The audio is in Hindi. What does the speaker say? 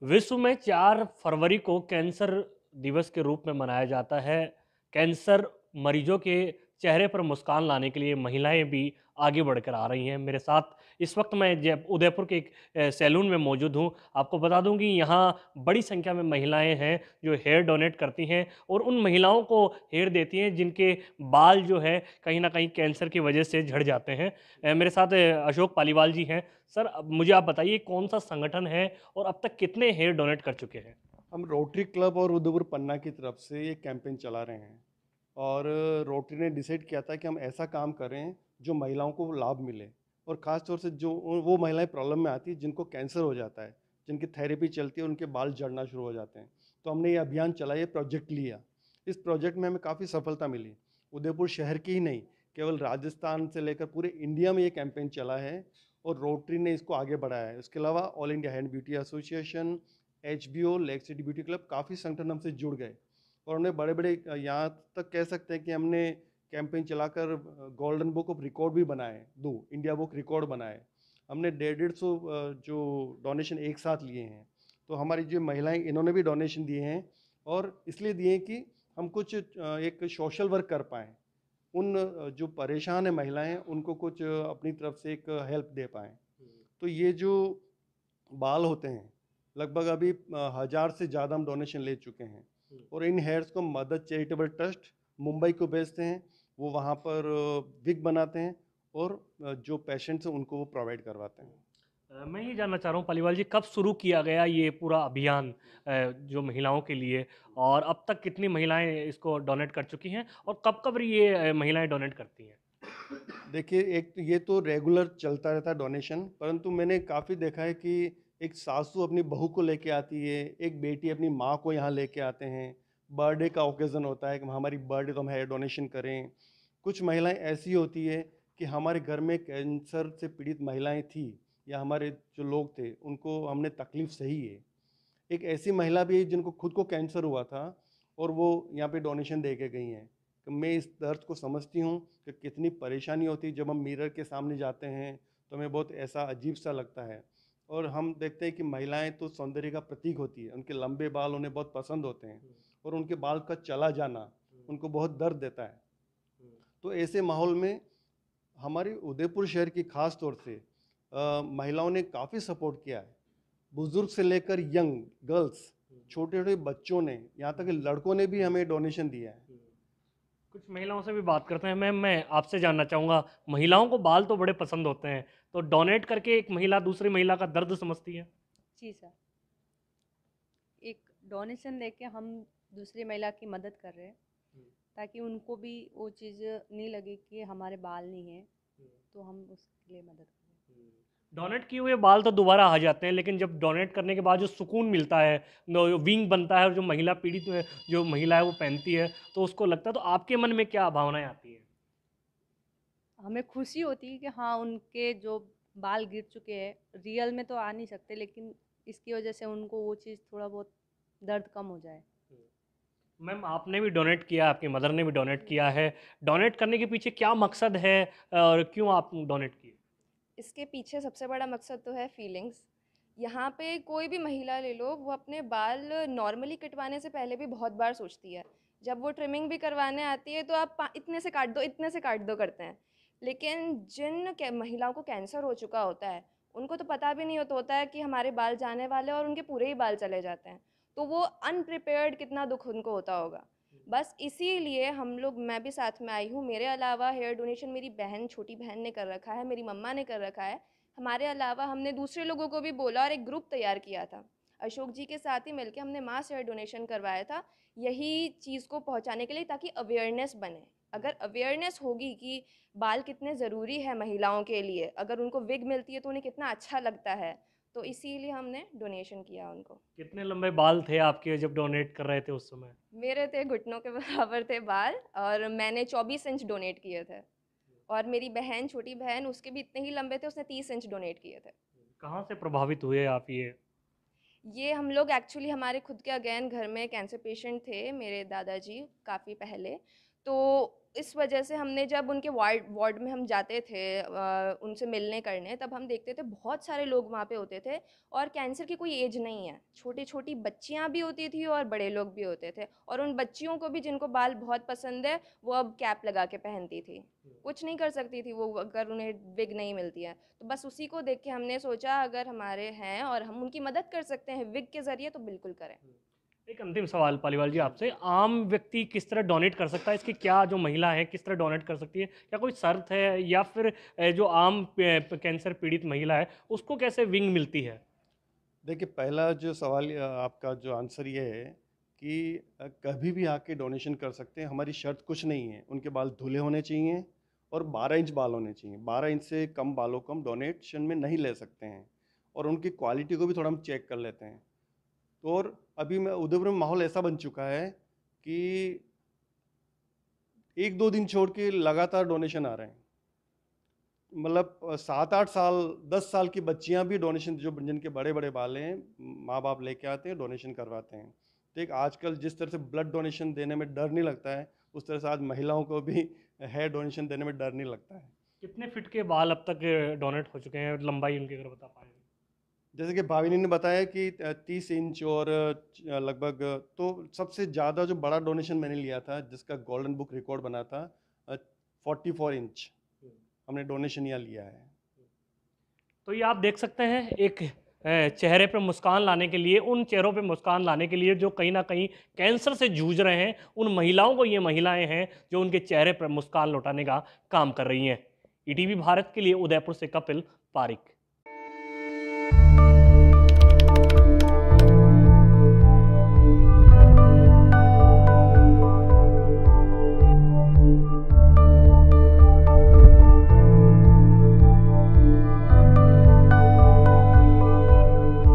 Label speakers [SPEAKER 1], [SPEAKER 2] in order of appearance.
[SPEAKER 1] विश्व में 4 फरवरी को कैंसर दिवस के रूप में मनाया जाता है। कैंसर मरीजों के चेहरे पर मुस्कान लाने के लिए महिलाएँ भी आगे बढ़कर आ रही हैं। मेरे साथ इस वक़्त मैं जय उदयपुर के एक सैलून में मौजूद हूँ। आपको बता दूँ कि यहाँ बड़ी संख्या में महिलाएँ हैं जो हेयर डोनेट करती हैं और उन महिलाओं को हेयर देती हैं जिनके बाल जो है कहीं न कहीं कैंसर की वजह से झड़ जाते हैं। मेरे साथ अशोक पालीवाल जी हैं। सर, अब मुझे आप बताइए कौन-सा संगठन है और अब तक कितने हेयर डोनेट कर चुके हैं?
[SPEAKER 2] हम रोटरी क्लब और उदयपुर पन्ना की तरफ से ये कैंपेन चला रहे हैं और रोटरी ने डिसाइड किया था कि हम ऐसा काम करें जो महिलाओं को लाभ मिले और ख़ास तौर से जो वो महिलाएं प्रॉब्लम में आती हैं जिनको कैंसर हो जाता है, जिनकी थेरेपी चलती है, उनके बाल झड़ना शुरू हो जाते हैं। तो हमने ये अभियान चला, ये प्रोजेक्ट लिया। इस प्रोजेक्ट में हमें काफ़ी सफलता मिली। उदयपुर शहर की ही नहीं, केवल राजस्थान से लेकर पूरे इंडिया में ये कैंपेन चला है और रोटरी ने इसको आगे बढ़ाया है। इसके अलावा all India hand beauty association, HBO, lake city beauty club, काफ़ी संगठन हमसे जुड़ गए और हमने बड़े-बड़े यहाँ तक कह सकते हैं कि हमने कैंपेन चलाकर गोल्डन बुक ऑफ रिकॉर्ड भी बनाए, 2 इंडिया बुक रिकॉर्ड बनाए। हमने डेढ़ 150 जो डोनेशन एक साथ लिए हैं। तो हमारी जो महिलाएँ इन्होंने भी डोनेशन दिए हैं और इसलिए दिए हैं कि हम कुछ एक सोशल वर्क कर पाएँ। उन जो परेशान है महिलाएँ, उनको कुछ अपनी तरफ से एक हेल्प दे पाएँ। तो ये जो बाल होते हैं, लगभग अभी 1000 से ज़्यादा हम डोनेशन ले चुके हैं और इन हेयर्स को मदद चैरिटेबल ट्रस्ट मुंबई को भेजते हैं। वो वहाँ पर विग बनाते हैं और जो पेशेंट्स हैं उनको वो प्रोवाइड करवाते हैं।
[SPEAKER 1] मैं ये जानना चाह रहा हूँ पालीवाल जी, कब शुरू किया गया ये पूरा अभियान जो महिलाओं के लिए, और अब तक कितनी महिलाएँ इसको डोनेट कर चुकी हैं और कब-कब ये महिलाएँ डोनेट करती हैं?
[SPEAKER 2] देखिए, एक तो ये तो रेगुलर चलता रहता है डोनेशन, परंतु मैंने काफ़ी देखा है कि एक सासू अपनी बहू को लेके आती है, एक बेटी अपनी माँ को यहाँ लेके आते हैं, बर्थडे का ओकेज़न होता है कि हमारी बर्थडे तो हम हेयर डोनेशन करें। कुछ महिलाएँ ऐसी होती है कि हमारे घर में कैंसर से पीड़ित महिलाएँ थी या हमारे जो लोग थे, उनको हमने तकलीफ़ सही है। एक ऐसी महिला भी है जिनको खुद को कैंसर हुआ था और वो यहाँ पे डोनेशन दे के गई हैं। तो मैं इस दर्द को समझती हूँ कि कितनी परेशानी होती है जब हम मिरर के सामने जाते हैं, तो हमें बहुत ऐसा अजीब-सा लगता है। और हम देखते हैं कि महिलाएँ तो सौंदर्य का प्रतीक होती है, उनके लंबे बाल उन्हें बहुत पसंद होते हैं और उनके बाल का चला जाना उनको बहुत दर्द देता है। तो ऐसे माहौल में हमारे उदयपुर शहर की ख़ास तौर से महिलाओं ने काफ़ी सपोर्ट किया है। बुजुर्ग से लेकर यंग गर्ल्स, छोटे-छोटे बच्चों ने, यहाँ तक कि लड़कों ने भी हमें डोनेशन दिया है।
[SPEAKER 1] कुछ महिलाओं से भी बात करते हैं। मैम, मैं आपसे जानना चाहूँगा, महिलाओं को बाल तो बड़े पसंद होते हैं, तो डोनेट करके एक महिला दूसरी महिला का दर्द समझती है?
[SPEAKER 3] जी सर, एक डोनेशन देके हम दूसरी महिला की मदद कर रहे हैं ताकि उनको भी वो चीज़ नहीं लगे कि हमारे बाल नहीं हैं, तो हम उसके लिए मदद कर रहे हैं।
[SPEAKER 1] डोनेट किए हुए बाल तो दोबारा आ जाते हैं, लेकिन जब डोनेट करने के बाद जो सुकून मिलता है, विंग बनता है और जो महिला पीड़ित जो महिला है वो पहनती है, तो उसको लगता है, तो आपके मन में क्या भावनाएं आती है?
[SPEAKER 3] हमें खुशी होती है कि हाँ, उनके जो बाल गिर चुके हैं, रियल में तो आ नहीं सकते, लेकिन इसकी वजह से उनको वो चीज़ थोड़ा बहुत दर्द कम हो जाए।
[SPEAKER 1] मैम, आपने भी डोनेट किया, आपकी मदर ने भी डोनेट किया है। डोनेट करने के पीछे क्या मकसद है और क्यों आप डोनेट किए?
[SPEAKER 4] इसके पीछे सबसे बड़ा मकसद तो है फीलिंग्स। यहाँ पे कोई भी महिला ले लो, वो अपने बाल नॉर्मली कटवाने से पहले भी बहुत बार सोचती है। जब वो ट्रिमिंग भी करवाने आती है तो आप इतने से काट दो, इतने से काट दो करते हैं। लेकिन जिन महिलाओं को कैंसर हो चुका होता है, उनको तो पता भी नहीं होता है कि हमारे बाल जाने वाले हैं और उनके पूरे ही बाल चले जाते हैं। तो वो अनप्रिपेयर्ड कितना दुख उनको होता होगा। बस इसीलिए हम लोग, मैं भी साथ में आई हूँ। मेरे अलावा हेयर डोनेशन मेरी बहन, छोटी बहन ने कर रखा है, मेरी मम्मा ने कर रखा है। हमारे अलावा हमने दूसरे लोगों को भी बोला और एक ग्रुप तैयार किया था। अशोक जी के साथ ही मिलके हमने मास हेयर डोनेशन करवाया था, यही चीज़ को पहुंचाने के लिए, ताकि अवेयरनेस बने। अगर अवेयरनेस होगी कि बाल कितने ज़रूरी है महिलाओं के लिए, अगर उनको विग मिलती है तो उन्हें कितना अच्छा लगता है, तो इसीलिए हमने डोनेशन किया उनको।
[SPEAKER 1] कितने लंबे बाल थे आपके जब डोनेट कर रहे थे उस समय?
[SPEAKER 4] मेरे थे घुटनों के बराबर थे बाल और मैंने 24 इंच डोनेट किए थे। और मेरी बहन, छोटी बहन, उसके भी इतने ही लंबे थे, उसने 30 इंच डोनेट किए थे।
[SPEAKER 1] कहाँ से प्रभावित हुए आप ये?
[SPEAKER 4] ये हम लोग एक्चुअली, हमारे खुद के अगेन घर में कैंसर पेशेंट थे मेरे दादाजी काफ़ी पहले। तो इस वजह से हमने जब उनके वार्ड वार्ड में हम जाते थे उनसे मिलने करने, तब हम देखते थे बहुत सारे लोग वहाँ पे होते थे और कैंसर की कोई एज नहीं है। छोटी-छोटी बच्चियाँ भी होती थी और बड़े लोग भी होते थे और उन बच्चियों को भी जिनको बाल बहुत पसंद है, वो अब कैप लगा के पहनती थी। कुछ नहीं कर सकती थी वो अगर उन्हें विग नहीं मिलती है। तो बस उसी को देख के हमने सोचा अगर हमारे हैं और हम उनकी मदद कर सकते हैं विग के ज़रिए तो बिल्कुल करें।
[SPEAKER 1] एक अंतिम सवाल पालीवाल जी आपसे, आम व्यक्ति किस तरह डोनेट कर सकता है? इसकी क्या जो महिला है किस तरह डोनेट कर सकती है? क्या कोई शर्त है या फिर जो आम कैंसर पीड़ित महिला है उसको कैसे विंग मिलती है?
[SPEAKER 2] देखिए, पहला जो सवाल आपका जो आंसर ये है कि कभी भी आके डोनेशन कर सकते हैं, हमारी शर्त कुछ नहीं है। उनके बाल धुले होने चाहिए और 12 इंच बाल होने चाहिए। 12 इंच से कम बालों को हम डोनेशन में नहीं ले सकते हैं और उनकी क्वालिटी को भी थोड़ा हम चेक कर लेते हैं। तो और अभी मैं उदयपुर में माहौल ऐसा बन चुका है कि 1-2 दिन छोड़ के लगातार डोनेशन आ रहे हैं। मतलब 7-8 साल, 10 साल की बच्चियां भी डोनेशन, जो जिनके बड़े-बड़े बाल हैं, माँ-बाप लेके आते हैं, डोनेशन करवाते हैं। तो एक आजकल जिस तरह से ब्लड डोनेशन देने में डर नहीं लगता है, उस तरह से आज महिलाओं को भी हेयर डोनेशन देने में डर नहीं लगता है।
[SPEAKER 1] कितने फिट के बाल अब तक डोनेट हो चुके हैं, लंबाई उनकी अगर बता पाएँ?
[SPEAKER 2] जैसे कि भाविनी ने बताया कि 30 इंच और लगभग, तो सबसे ज़्यादा जो बड़ा डोनेशन मैंने लिया था, जिसका गोल्डन बुक रिकॉर्ड बना था, 44 इंच हमने डोनेशन यहाँ लिया है।
[SPEAKER 1] तो ये आप देख सकते हैं एक चेहरे पे मुस्कान लाने के लिए, उन चेहरों पे मुस्कान लाने के लिए जो कहीं न कहीं कैंसर से जूझ रहे हैं, उन महिलाओं को ये महिलाएँ हैं जो उनके चेहरे पर मुस्कान लौटाने का काम कर रही हैं। ईटीवी भारत के लिए उदयपुर से कपिल पारिक।